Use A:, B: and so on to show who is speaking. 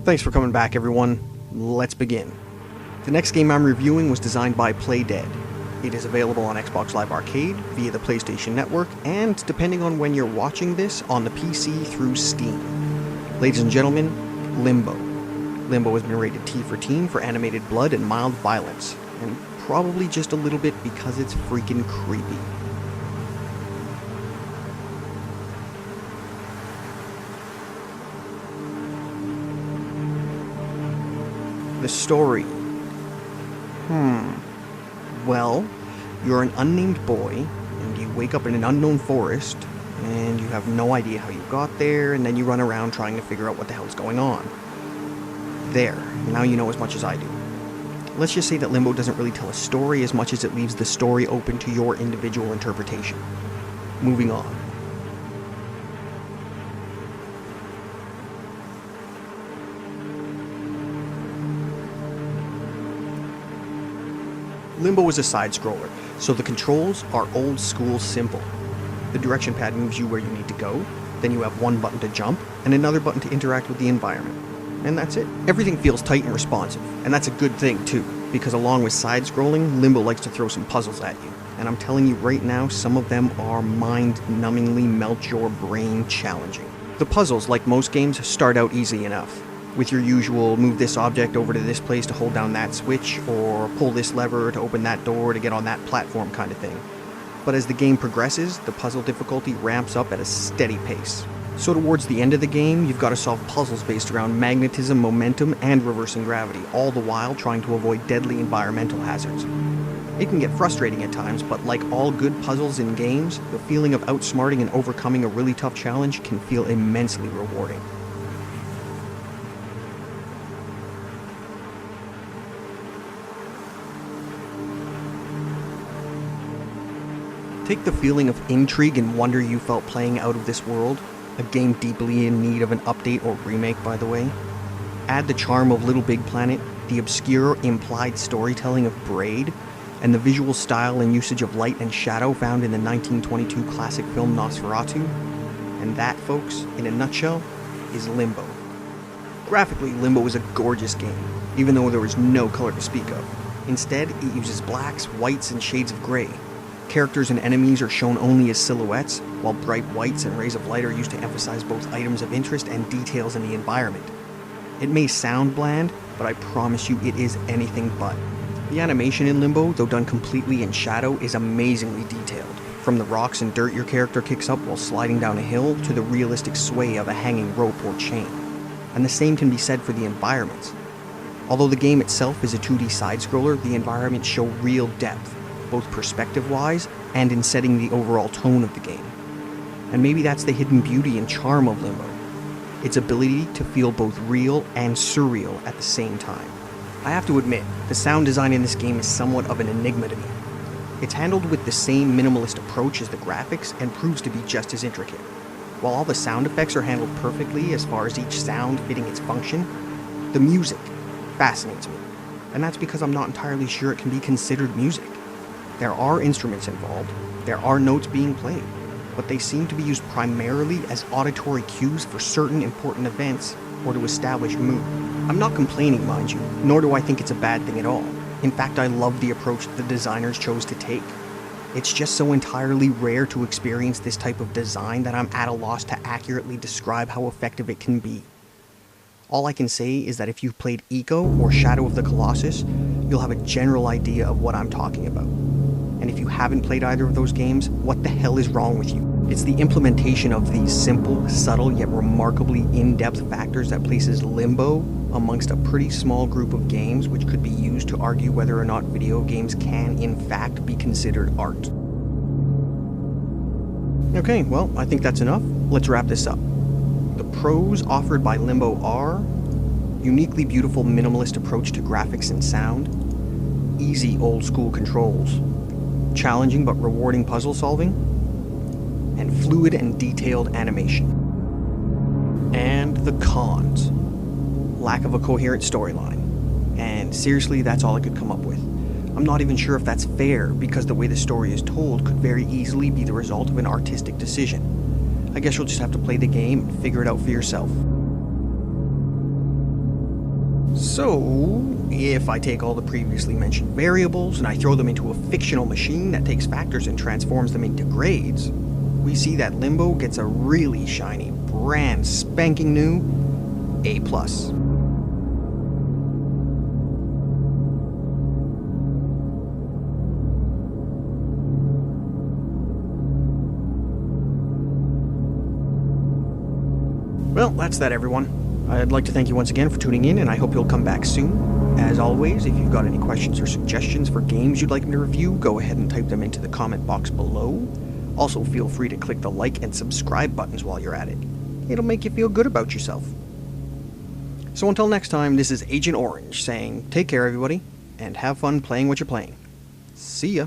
A: Thanks for coming back, everyone. Let's begin. The next game I'm reviewing was designed by Playdead. It is available on Xbox Live Arcade, via the PlayStation Network, and, depending on when you're watching this, on the PC through Steam. Ladies and gentlemen, Limbo. Limbo has been rated T for teen for animated blood and mild violence, and probably just a little bit because it's freaking creepy. The story. Well, you're an unnamed boy, and you wake up in an unknown forest, and you have no idea how you got there, and then you run around trying to figure out what the hell's going on. There, now you know as much as I do. Let's just say that Limbo doesn't really tell a story as much as it leaves the story open to your individual interpretation. Moving on. Limbo is a side-scroller, so the controls are old-school simple. The direction pad moves you where you need to go, then you have one button to jump, and another button to interact with the environment. And that's it. Everything feels tight and responsive, and that's a good thing too, because along with side-scrolling, Limbo likes to throw some puzzles at you. And I'm telling you right now, some of them are mind-numbingly melt-your-brain challenging. The puzzles, like most games, start out easy enough, with your usual move this object over to this place to hold down that switch, or pull this lever to open that door to get on that platform kind of thing. But as the game progresses, the puzzle difficulty ramps up at a steady pace. So towards the end of the game, you've got to solve puzzles based around magnetism, momentum, and reversing gravity, all the while trying to avoid deadly environmental hazards. It can get frustrating at times, but like all good puzzles in games, the feeling of outsmarting and overcoming a really tough challenge can feel immensely rewarding. Take the feeling of intrigue and wonder you felt playing Out of This World, a game deeply in need of an update or remake, by the way. Add the charm of Little Big Planet, the obscure implied storytelling of Braid, and the visual style and usage of light and shadow found in the 1922 classic film Nosferatu. And that, folks, in a nutshell, is Limbo. Graphically, Limbo is a gorgeous game, even though there is no color to speak of. Instead, it uses blacks, whites, and shades of gray. Characters and enemies are shown only as silhouettes, while bright whites and rays of light are used to emphasize both items of interest and details in the environment. It may sound bland, but I promise you it is anything but. The animation in Limbo, though done completely in shadow, is amazingly detailed. From the rocks and dirt your character kicks up while sliding down a hill, to the realistic sway of a hanging rope or chain. And the same can be said for the environments. Although the game itself is a 2D side-scroller, the environments show real depth, both perspective-wise and in setting the overall tone of the game. And maybe that's the hidden beauty and charm of Limbo, its ability to feel both real and surreal at the same time. I have to admit, the sound design in this game is somewhat of an enigma to me. It's handled with the same minimalist approach as the graphics and proves to be just as intricate. While all the sound effects are handled perfectly as far as each sound fitting its function, the music fascinates me, and that's because I'm not entirely sure it can be considered music. There are instruments involved, there are notes being played, but they seem to be used primarily as auditory cues for certain important events or to establish mood. I'm not complaining, mind you, nor do I think it's a bad thing at all. In fact, I love the approach the designers chose to take. It's just so entirely rare to experience this type of design that I'm at a loss to accurately describe how effective it can be. All I can say is that if you've played Echo or Shadow of the Colossus, you'll have a general idea of what I'm talking about. And if you haven't played either of those games, what the hell is wrong with you? It's the implementation of these simple, subtle, yet remarkably in-depth factors that places Limbo amongst a pretty small group of games which could be used to argue whether or not video games can, in fact, be considered art. Okay, well, I think that's enough. Let's wrap this up. The pros offered by Limbo are uniquely beautiful minimalist approach to graphics and sound, easy old-school controls, challenging but rewarding puzzle solving, and fluid and detailed animation. And the cons. Lack of a coherent storyline. And seriously, that's all I could come up with. I'm not even sure if that's fair, because the way the story is told could very easily be the result of an artistic decision. I guess you'll just have to play the game and figure it out for yourself. So, if I take all the previously mentioned variables and I throw them into a fictional machine that takes factors and transforms them into grades, we see that Limbo gets a really shiny, brand spanking new A+. Well, that's that, everyone. I'd like to thank you once again for tuning in, and I hope you'll come back soon. As always, if you've got any questions or suggestions for games you'd like me to review, go ahead and type them into the comment box below. Also, feel free to click the like and subscribe buttons while you're at it. It'll make you feel good about yourself. So until next time, this is Agent Orange saying, take care everybody, and have fun playing what you're playing. See ya!